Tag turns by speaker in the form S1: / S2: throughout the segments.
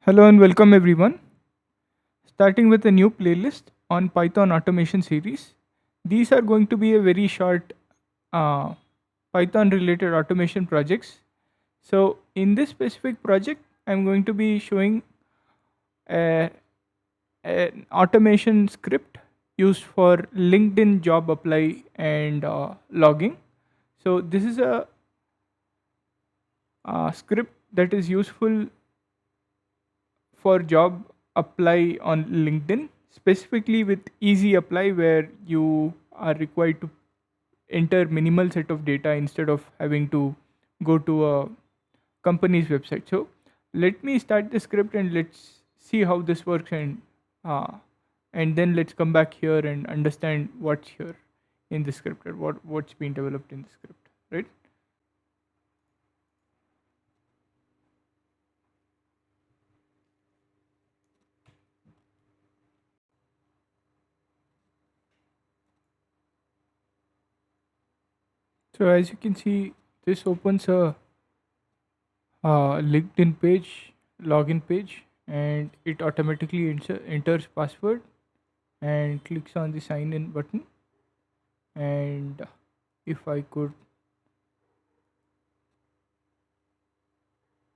S1: Hello and welcome everyone. Starting with a new playlist on Python automation series. These are going to be a very short uh, Python related automation projects. So, in this specific project, I'm going to be showing a, an automation script used for LinkedIn job apply and logging. So, this is a script that is useful for job apply on LinkedIn, specifically with easy apply, where you are required to enter minimal set of data instead of having to go to a company's website. So let me start the script and let's see how this works, uh, and then let's come back here and understand what's here in the script or what's been developed in the script, right? So as you can see, this opens a LinkedIn page, login page, and it automatically enters password and clicks on the sign in button. And if I could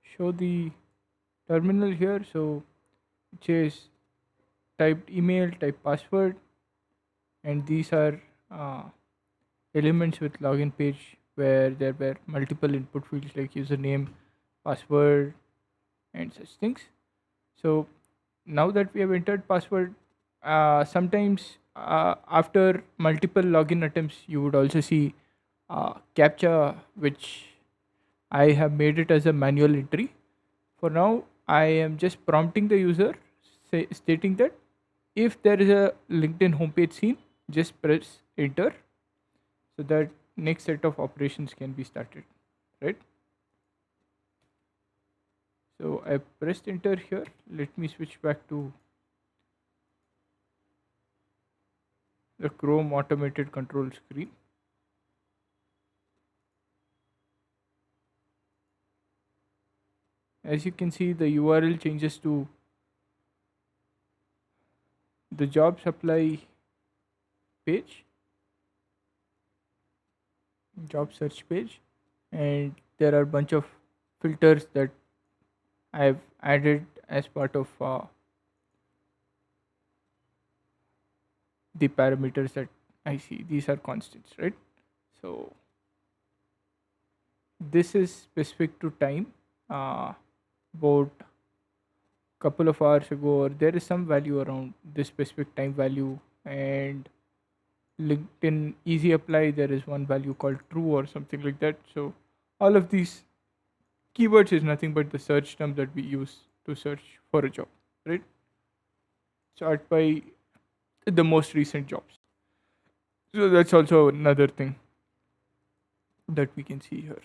S1: show the terminal here, so it says typed email, type password, and these are uh, elements with login page where there were multiple input fields like username, password, and such things. So now that we have entered password, sometimes after multiple login attempts you would also see captcha, which I have made it as a manual entry. For now I am just prompting the user, stating that if there is a LinkedIn homepage scene, just press enter so that next set of operations can be started, right? So I pressed enter here. Let me switch back to the Chrome automated control screen. As you can see, the URL changes to the job supply page, job search page, and there are a bunch of filters that I've added as part of the parameters that I see. These are constants, right? So this is specific to time. About couple of hours ago, or there is some value around this specific time value, and LinkedIn easy apply, there is one value called true or something like that. So all of these keywords is nothing but the search term that we use to search for a job, right? Start by the most recent jobs. So that's also another thing that we can see here.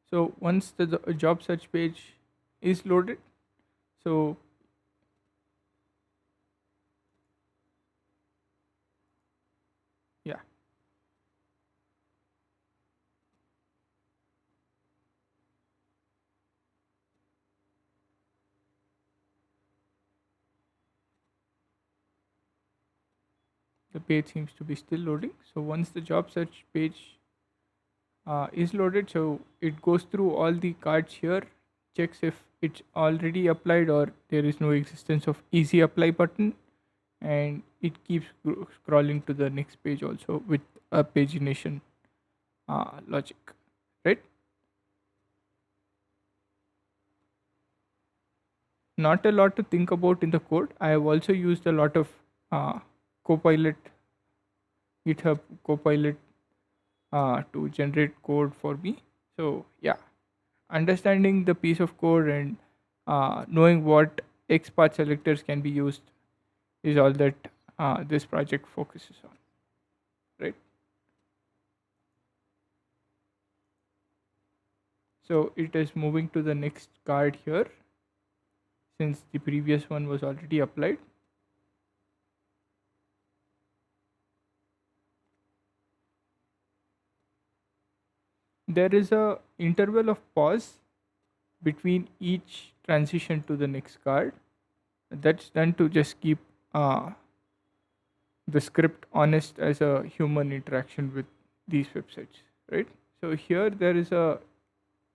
S1: So once the job search page is loaded, so yeah, the page seems to be still loading. So once the job search page is loaded, so it goes through all the cards here, checks if it's already applied or there is no existence of easy apply button, and it keeps scrolling to the next page also with a pagination logic, right? Not a lot to think about in the code. I have also used a lot of uh, copilot, GitHub copilot, to generate code for me. So yeah, understanding the piece of code and knowing what XPath selectors can be used is all that this project focuses on, right? So it is moving to the next card here since the previous one was already applied. there is a interval of pause between each transition to the next card. That's done to just keep uh, the script honest as a human interaction with these websites, right? So here there is a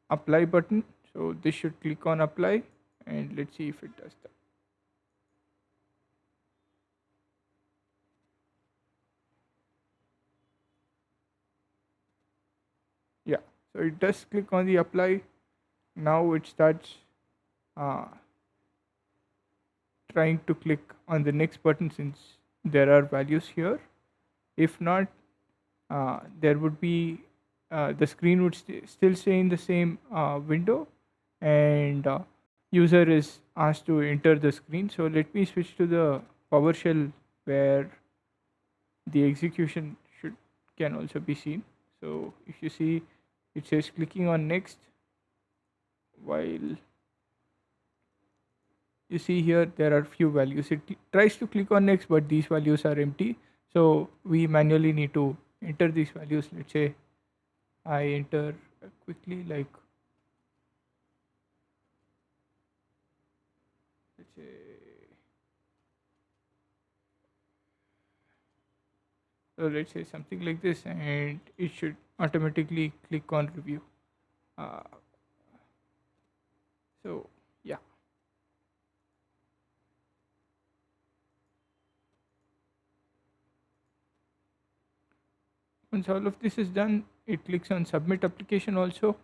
S1: apply button, so this should click on apply, and let's see if it does that. Yeah, so it does click on the apply. Now it starts uh, trying to click on the next button since there are values here. If not, there would be the screen would still stay in the same window, and user is asked to enter the screen. So let me switch to the PowerShell where the execution should can also be seen. So if you see, it says clicking on next, while you see here there are few values. It tries to click on next, but these values are empty, so we manually need to enter these values. Let's say I enter quickly, like let's say, so let's say something like this, and it should automatically click on review. uh, so yeah, once all of this is done, it clicks on submit application also.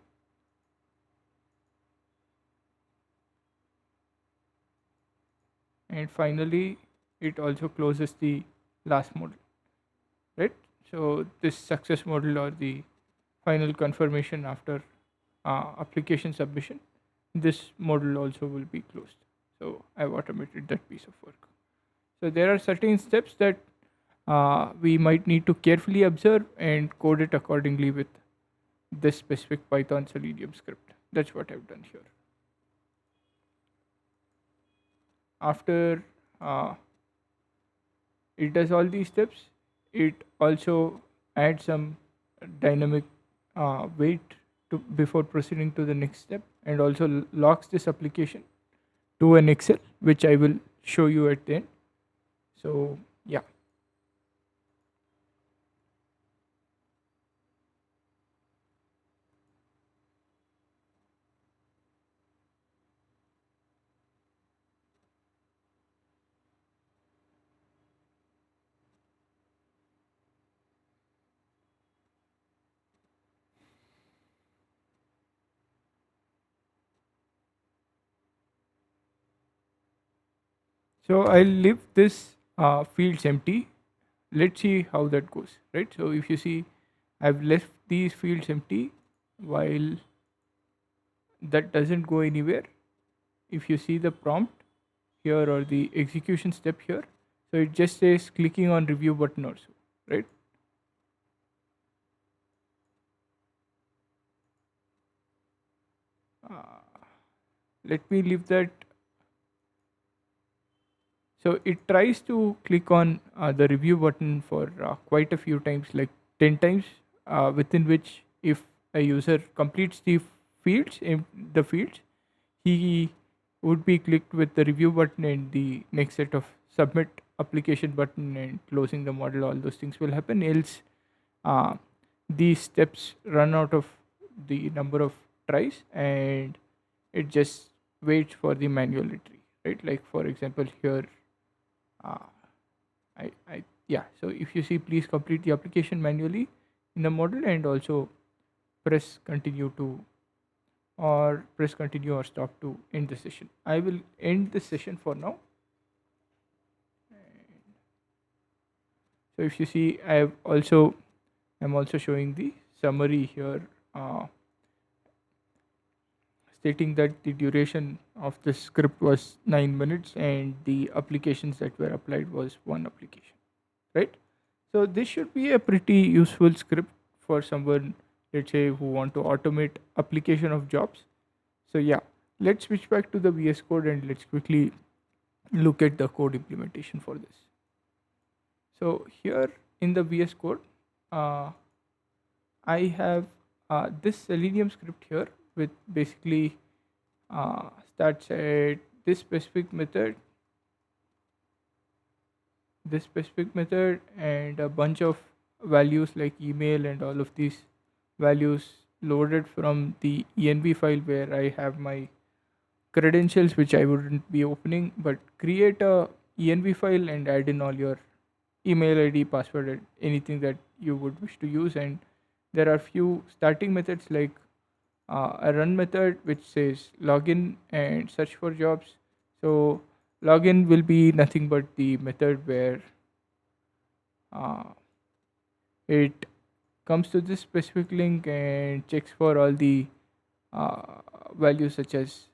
S1: And finally it also closes the last module, right? So this success module, or the final confirmation after application submission, this module also will be closed. So I've automated that piece of work. So there are certain steps that we might need to carefully observe and code it accordingly with this specific Python Selenium script. That's what I've done here. After uh, it does all these steps, it also adds some dynamic weight to before proceeding to the next step, and also locks this application to an Excel, which I will show you at the end. So yeah, so I'll leave this fields empty. Let's see how that goes, right? So if you see, I've left these fields empty, while that doesn't go anywhere. If you see the prompt here, or the execution step here, so it just says clicking on review button also, right? uh, Let me leave that. So it tries to click on the review button for quite a few times, like 10 times, within which if a user completes fields in the fields, he would be clicked with the review button, and the next set of submit application button and closing the model, all those things will happen. Else uh, these steps run out of the number of tries, and it just waits for the manual entry, right? Like for example here, uh, yeah, so if you see, please complete the application manually in the model, and also press continue to, or press continue or stop to end the session. I will end the session for now. So if you see, I'm also showing the summary here, stating that the duration of the script was 9 minutes, and the applications that were applied was one application, right? So this should be a pretty useful script for someone, let's say, who want to automate application of jobs. So yeah, let's switch back to the VS Code, and let's quickly look at the code implementation for this. So here in the VS Code, uh, I have This Selenium script here with basically starts at this specific method, and a bunch of values like email and all of these values loaded from the env file where I have my credentials which I wouldn't be opening, but create a env file and add in all your email id, password, and anything that you would wish to use. And there are few starting methods like a run method which says login and search for jobs. So login will be nothing but the method where uh, it comes to this specific link and checks for all the uh, values such as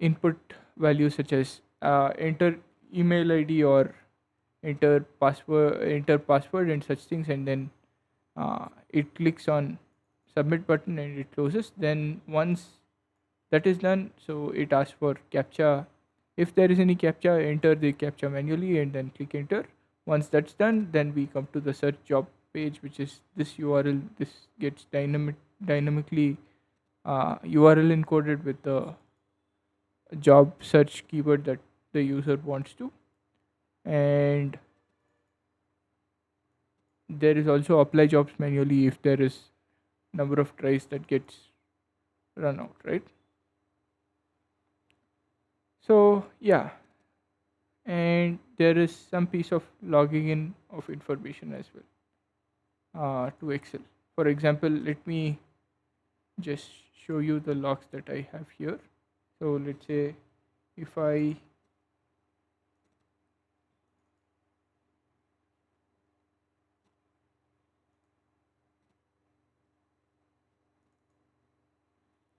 S1: input values such as enter email id or enter password and such things, and then it clicks on submit button and it closes. Then once that is done, so it asks for captcha. If there is any captcha, enter the captcha manually and then click enter. Once that's done, then we come to the search job page, which is this url. This gets dynamically url encoded with the job search keyword that the user wants to. And there is also apply jobs manually if there is number of tries that gets run out, right? So yeah, and there is some piece of logging in of information as well to Excel. For example, let me just show you the logs that I have here. So let's say if I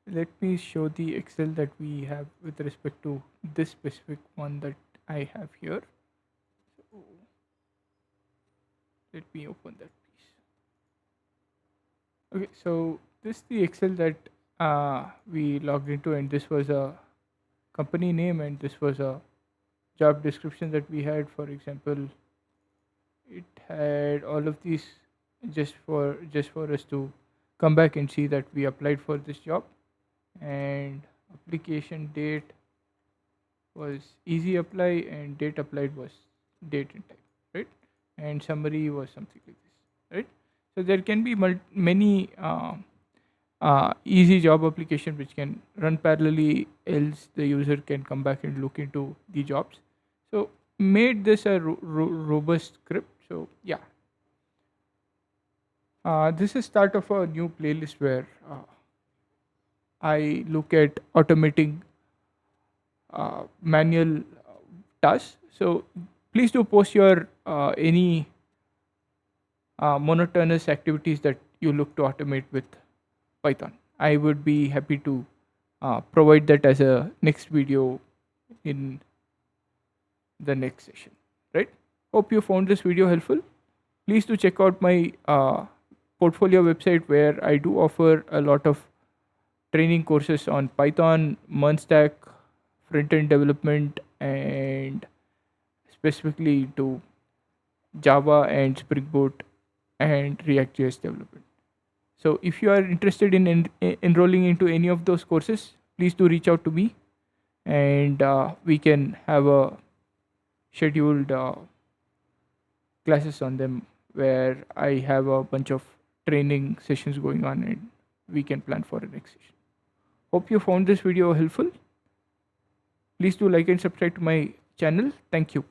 S1: let me show the Excel that we have with respect to this specific one that I have here. So let me open that piece. Okay, so this is the Excel that we logged into, and this was a company name, and this was a job description that we had. For example, it had all of these just for us to come back and see that we applied for this job. And application date was easy apply, and date applied was date and time, right? And summary was something like this, right? So there can be many easy job application which can run parallelly, else the user can come back and look into the jobs. So made this a robust script. So yeah, this is start of a new playlist where I look at automating manual tasks. So please do post your any monotonous activities that you look to automate with Python. I would be happy to provide that as a next video in the next session. Right? Hope you found this video helpful. Please do check out my portfolio website where I do offer a lot of training courses on Python, Stack, front end development, and specifically to Java and Spring Boot and React.js development. So, if you are interested in enrolling into any of those courses, please do reach out to me, and we can have a scheduled classes on them where I have a bunch of training sessions going on, and we can plan for a next session. Hope you found this video helpful. Please do like and subscribe to my channel. Thank you.